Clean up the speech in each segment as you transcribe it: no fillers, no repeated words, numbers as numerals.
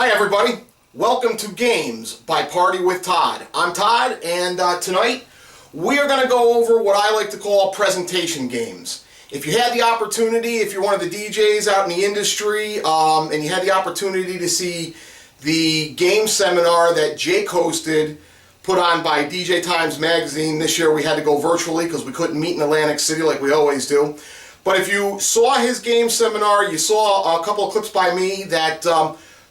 Hi everybody, welcome to Games by Party with Todd. I'm Todd, and tonight we are going to go over what I like to call presentation games. If you had the opportunity, if you're one of the DJs out in the industry, and you had the opportunity to see the game seminar that Jake hosted, put on by DJ Times Magazine. This year we had to go virtually because we couldn't meet in Atlantic City like we always do. But if you saw his game seminar, you saw a couple of clips by me that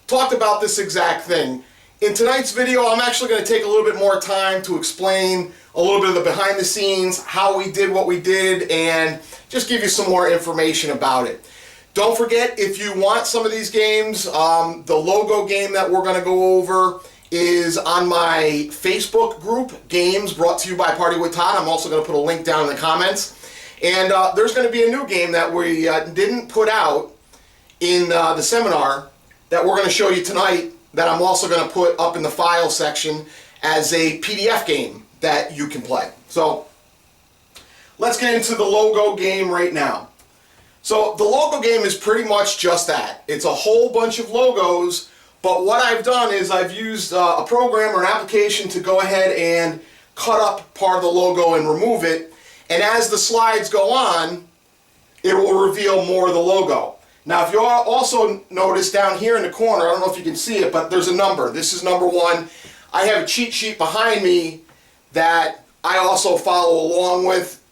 talked about this exact thing. In tonight's video, I'm actually going to take a little bit more time to explain a little bit of the behind the scenes, how we did what we did, and just give you some more information about it. Don't forget, if you want some of these games, the logo game that we're going to go over is on my Facebook group, Games, brought to you by Party with Todd. I'm also going to put a link down in the comments. And there's going to be a new game that we didn't put out in the seminar that we're going to show you tonight that I'm also going to put up in the file section as a PDF game that you can play. So let's get into the logo game right now. So the logo game is pretty much just that. It's a whole bunch of logos, but what I've done is I've used a program or an application to go ahead and cut up part of the logo and remove it. And as the slides go on, it will reveal more of the logo. Now, if you also notice down here in the corner, I don't know if you can see it, but there's a number. This is number 1. I have a cheat sheet behind me that I also follow along with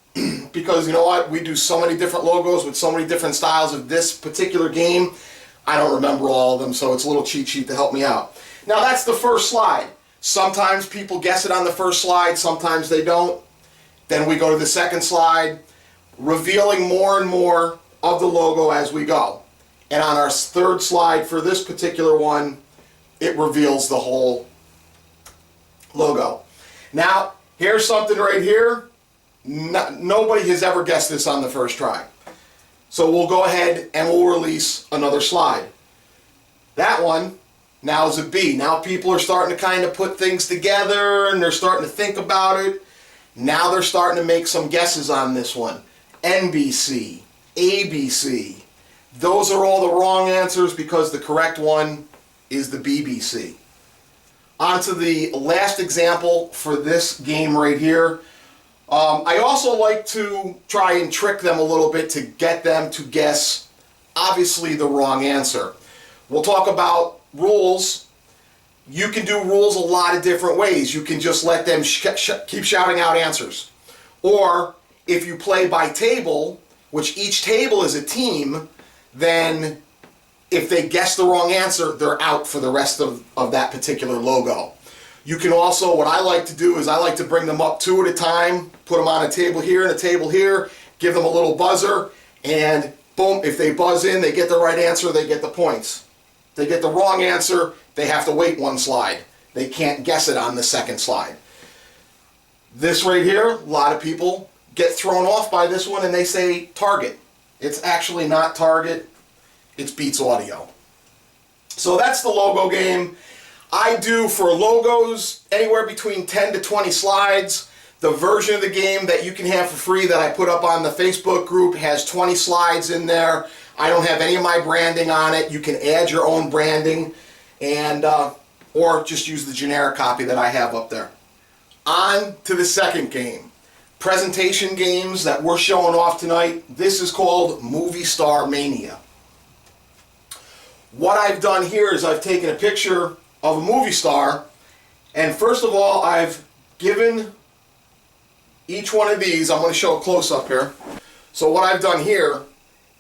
because, you know what, we do so many different logos with so many different styles of this particular game. I don't remember all of them, so it's a little cheat sheet to help me out. Now, that's the first slide. Sometimes people guess it on the first slide, sometimes they don't. Then we go to the second slide, revealing more and more of the logo as we go. And on our third slide for this particular one, it reveals the whole logo. Now, here's something right here. Nobody has ever guessed this on the first try. So we'll go ahead and we'll release another slide. That one now is a B. Now people are starting to kind of put things together and they're starting to think about it. Now they're starting to make some guesses on this one. NBC, ABC. Those are all the wrong answers because the correct one is the BBC. On to the last example for this game right here. I also like to try and trick them a little bit to get them to guess, obviously, the wrong answer. We'll talk about rules. You can do rules a lot of different ways. You can just let them keep shouting out answers. Or if you play by table, which each table is a team, then if they guess the wrong answer, they're out for the rest of that particular logo. You can also, what I like to do is I like to bring them up 2 at a time, put them on a table here and a table here, give them a little buzzer, and boom, if they buzz in, they get the right answer, they get the points. If they get the wrong answer, they have to wait 1 slide. They can't guess it on the second slide. This right here, a lot of people get thrown off by this one and they say Target. It's actually not Target, it's Beats Audio. So that's the logo game. I do for logos anywhere between 10 to 20 slides. The version of the game that you can have for free that I put up on the Facebook group has 20 slides in there. I don't have any of my branding on it. You can add your own branding and or just use the generic copy that I have up there. On to the second game. Presentation games that we're showing off tonight. This is called Movie Star Mania. What I've done here is I've taken a picture of a movie star, and first of all I've given each one of these, I'm going to show a close-up here. So what I've done here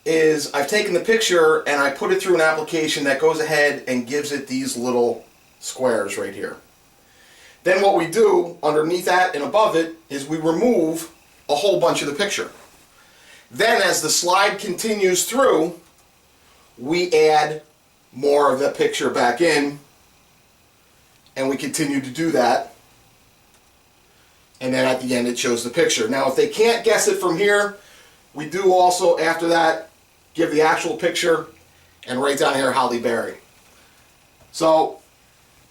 is I've taken the picture and I put it through an application that goes ahead and gives it these little squares right here. Then what we do underneath that and above it is we remove a whole bunch of the picture. Then as the slide continues through, we add more of the picture back in, and we continue to do that, and then at the end it shows the picture. Now if they can't guess it from here, we do also after that give the actual picture and right down here Holly Berry. So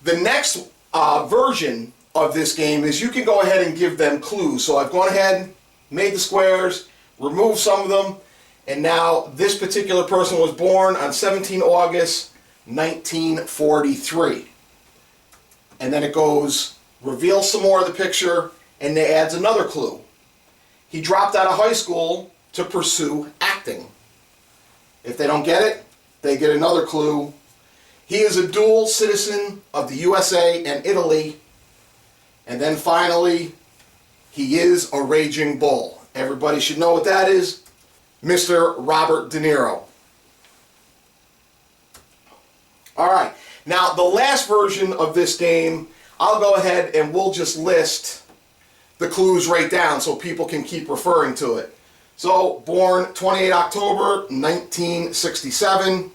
the next version of this game is you can go ahead and give them clues. So I've gone ahead, made the squares, removed some of them, and now this particular person was born on 17 August 1943. And then it goes, reveals some more of the picture, and it adds another clue. He dropped out of high school to pursue acting. If they don't get it, they get another clue. He is a dual citizen of the USA and Italy. And then finally, he is a raging bull. Everybody should know what that is. Mr. Robert De Niro. All right. Now, the last version of this game, I'll go ahead and we'll just list the clues right down so people can keep referring to it. So, born 28 October 1967.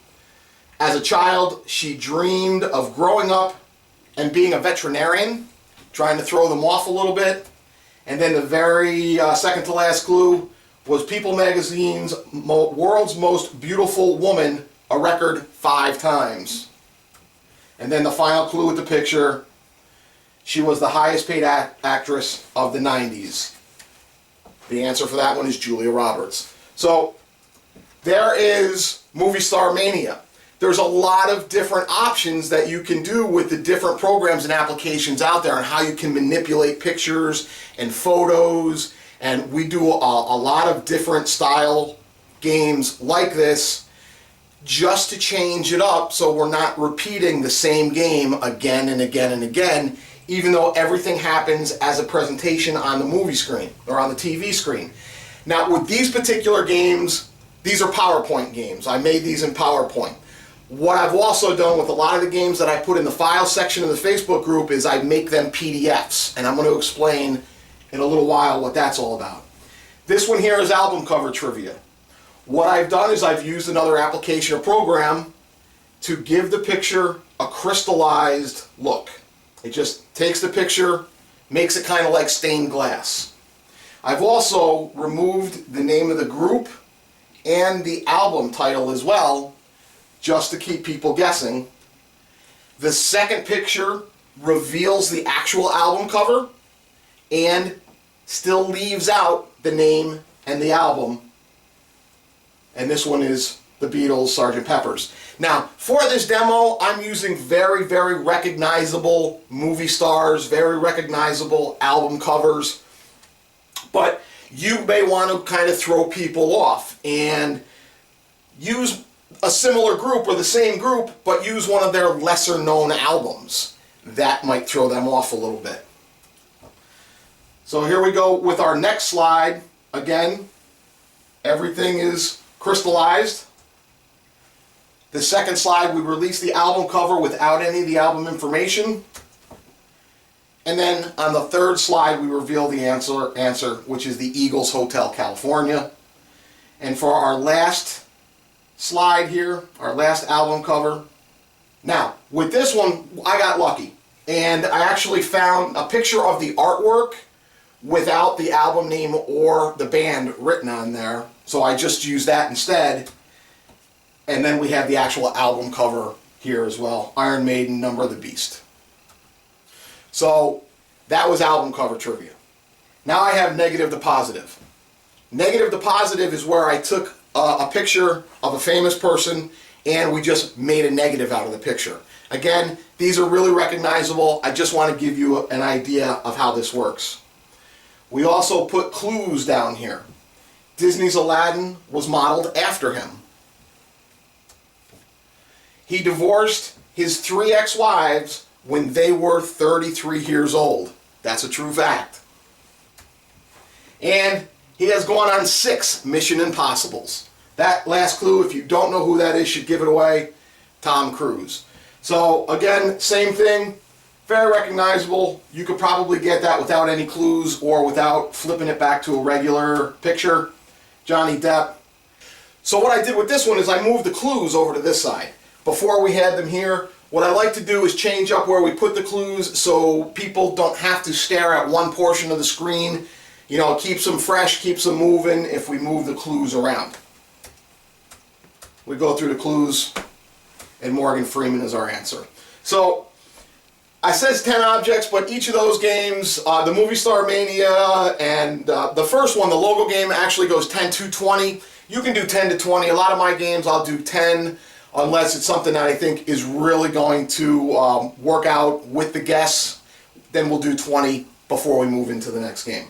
As a child, she dreamed of growing up and being a veterinarian, trying to throw them off a little bit. And then the very second to last clue was People Magazine's World's Most Beautiful Woman a record 5 times. And then the final clue with the picture, she was the highest paid actress of the 90s. The answer for that one is Julia Roberts. So there is Movie Star Mania. There's a lot of different options that you can do with the different programs and applications out there and how you can manipulate pictures and photos. And we do a lot of different style games like this just to change it up so we're not repeating the same game again and again and again, even though everything happens as a presentation on the movie screen or on the TV screen. Now with these particular games, these are PowerPoint games. I made these in PowerPoint. What I've also done with a lot of the games that I put in the file section of the Facebook group is I make them PDFs, and I'm going to explain in a little while what that's all about. This one here is album cover trivia. What I've done is I've used another application or program to give the picture a crystallized look. It just takes the picture, makes it kind of like stained glass. I've also removed the name of the group and the album title as well, just to keep people guessing. The second picture reveals the actual album cover and still leaves out the name and the album. And this one is the Beatles' Sgt. Pepper's. Now, for this demo, I'm using very, very recognizable movie stars, very recognizable album covers. But you may want to kind of throw people off and use a similar group or the same group, but use one of their lesser known albums. That might throw them off a little bit. So here we go with our next slide. Again, everything is crystallized. The second slide, we release the album cover without any of the album information. And then on the third slide, we reveal the answer, which is the Eagles Hotel, California. And for our last slide here, our last album cover. Now, with this one, I got lucky. And I actually found a picture of the artwork without the album name or the band written on there. So I just used that instead. And then we have the actual album cover here as well. Iron Maiden, Number of the Beast. So that was album cover trivia. Now I have negative to positive. Negative to positive is where I took a picture of a famous person and we just made a negative out of the picture. Again, these are really recognizable. I just want to give you an idea of how this works. We also put clues down here. Disney's Aladdin was modeled after him. He divorced his 3 ex-wives when they were 33 years old. That's a true fact. And he has gone on 6 Mission Impossibles. That last clue, if you don't know who that is, should give it away. Tom Cruise. So again, same thing. Very recognizable. You could probably get that without any clues or without flipping it back to a regular picture. Johnny Depp. So what I did with this one is I moved the clues over to this side. Before we had them here, what I like to do is change up where we put the clues so people don't have to stare at one portion of the screen. You know, it keeps them fresh, keeps them moving if we move the clues around. We go through the clues, and Morgan Freeman is our answer. So, I says 10 objects, but each of those games, the Movie Star Mania and the first one, the logo game, actually goes 10 to 20. You can do 10 to 20. A lot of my games, I'll do 10. unless it's something that I think is really going to work out with the guests. Then we'll do 20 before we move into the next game.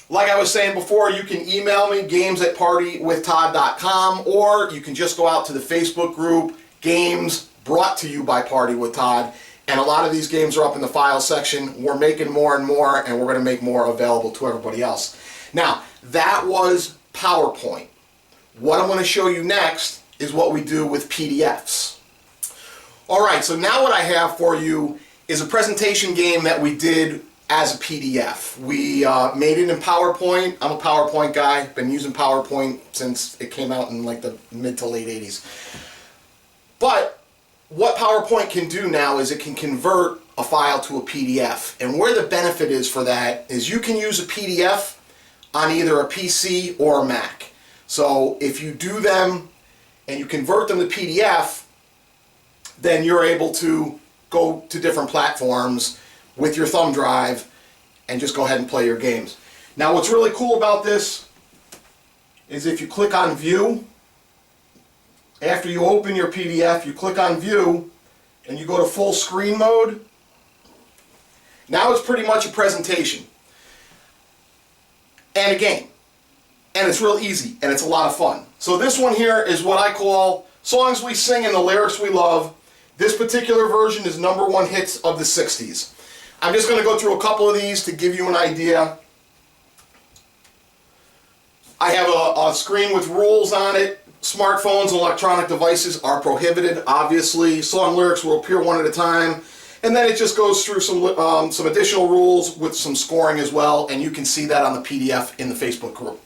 Like I was saying before, you can email me, games@partywithtodd.com, or you can just go out to the Facebook group, Games Brought to You by Party with Todd, and a lot of these games are up in the file section. We're making more and more, and we're going to make more available to everybody else. Now, that was PowerPoint. What I'm going to show you next is what we do with PDFs. Alright, so now what I have for you is a presentation game that we did as a PDF. We made it in PowerPoint. I'm a PowerPoint guy. Been using PowerPoint since it came out in like the mid to late 80s. But what PowerPoint can do now is it can convert a file to a PDF. And where the benefit is for that is you can use a PDF on either a PC or a Mac. So if you do them and you convert them to PDF, then you're able to go to different platforms with your thumb drive and just go ahead and play your games. Now what's really cool about this is if you click on View, after you open your PDF, you click on View and you go to full screen mode. Now it's pretty much a presentation and a game. And it's real easy and it's a lot of fun. So this one here is what I call Songs We Sing and the Lyrics We Love. This particular version is #1 hits of the 60s. I'm just going to go through a couple of these to give you an idea. I have a screen with rules on it. Smartphones and electronic devices are prohibited, obviously. Song lyrics will appear one at a time. And then it just goes through some additional rules with some scoring as well, and you can see that on the PDF in the Facebook group.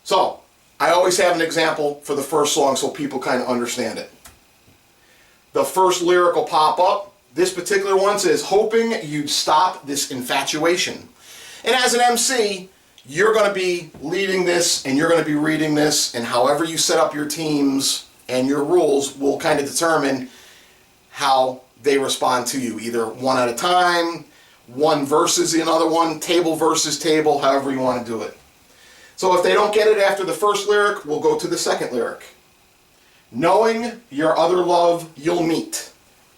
So, I always have an example for the first song so people kind of understand it. The first lyric will pop up. This particular one says, "Hoping you'd stop this infatuation." And as an MC, you're going to be leading this and you're going to be reading this, and however you set up your teams and your rules will kind of determine how they respond to you, either one at a time, one versus another one, table versus table, however you want to do it. So if they don't get it after the first lyric, we'll go to the second lyric. "Knowing your other love you'll meet."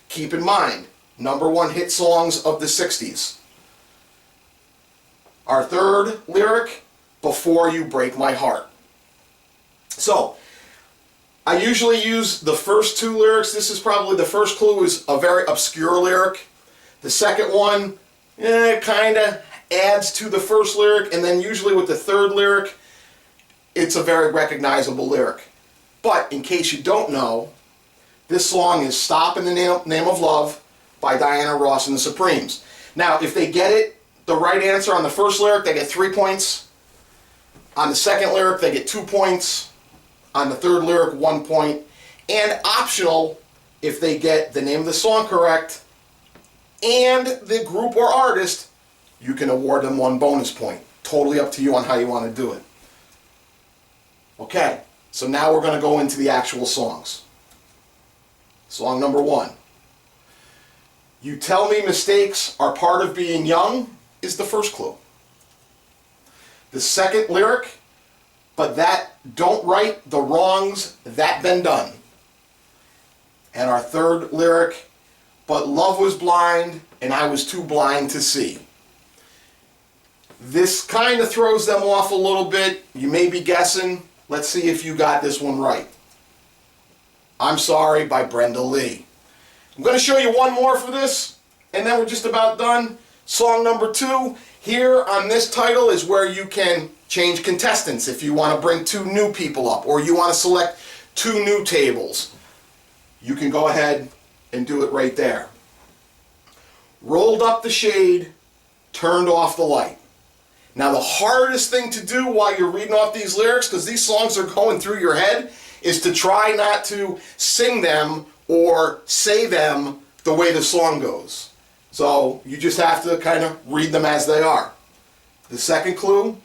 Keep in mind, #1 hit songs of the 60s. Our third lyric, "Before you break my heart." So, I usually use the first two lyrics. This is probably the first clue is a very obscure lyric. The second one, kind of adds to the first lyric, and then usually with the third lyric, it's a very recognizable lyric. But in case you don't know, this song is "Stop in the Name of Love" by Diana Ross and the Supremes. Now, if they get it, the right answer on the first lyric, they get 3 points. On the second lyric, they get 2 points. On the third lyric, 1 point. And optional, if they get the name of the song correct and the group or artist, you can award them 1 bonus point. Totally up to you on how you want to do it. Okay, so now we're going to go into the actual songs. Song #1. "You Tell Me Mistakes Are Part of Being Young" is the first clue. The second lyric, "But that don't right the wrongs that been done." And our third lyric, "But love was blind and I was too blind to see." This kind of throws them off a little bit. You may be guessing. Let's see if you got this one right. "I'm Sorry" by Brenda Lee. I'm going to show you one more for this, and then we're just about done. Song #2. Here on this title is where you can change contestants if you want to bring 2 new people up, or you want to select 2 new tables. You can go ahead and do it right there. "Rolled up the shade, turned off the light." Now the hardest thing to do while you're reading off these lyrics, because these songs are going through your head, is to try not to sing them or say them the way the song goes. So you just have to kind of read them as they are. The second clue,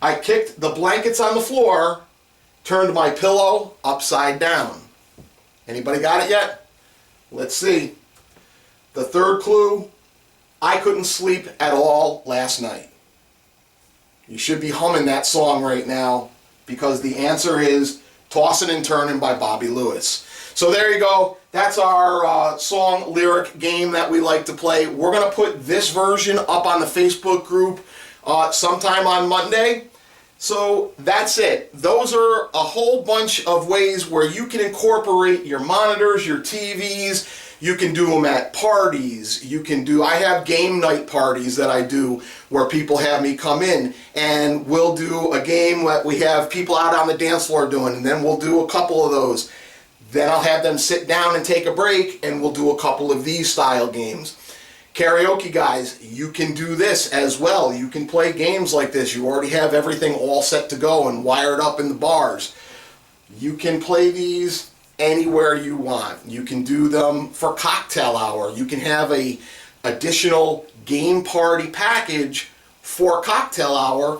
"I kicked the blankets on the floor, turned my pillow upside down." Anybody got it yet? Let's see. The third clue, "I couldn't sleep at all last night." You should be humming that song right now, because the answer is Tossin' and Turnin' by Bobby Lewis. So there you go. That's our song lyric game that we like to play. We're going to put this version up on the Facebook group sometime on Monday. So that's it. Those are a whole bunch of ways where you can incorporate your monitors, your TVs. You can do them at parties. I have game night parties that I do where people have me come in and we'll do a game that we have people out on the dance floor doing, and then we'll do a couple of those. Then I'll have them sit down and take a break and we'll do a couple of these style games. Karaoke guys, you can do this as well. You can play games like this. You already have everything all set to go and wired up in the bars. You can play these anywhere you want. You can do them for cocktail hour. You can have a additional game party package for cocktail hour.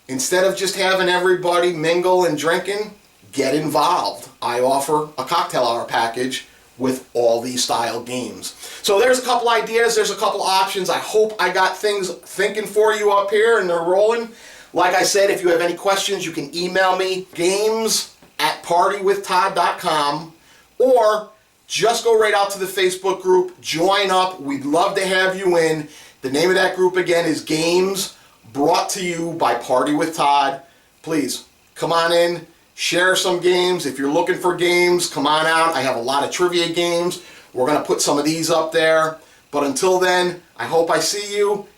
Instead of just having everybody mingle and drinking, get involved. I offer a cocktail hour package with all these style games. So there's a couple ideas, there's a couple options. I hope I got things thinking for you up here and they're rolling. Like I said, if you have any questions, you can email me, games@partywithtodd.com, or just go right out to the Facebook group, join up. We'd love to have you in. The name of that group again is Games, brought to you by Party with Todd. Please, come on in. Share some games. If you're looking for games, come on out. I have a lot of trivia games. We're going to put some of these up there. But until then, I hope I see you.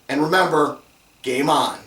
And remember, game on.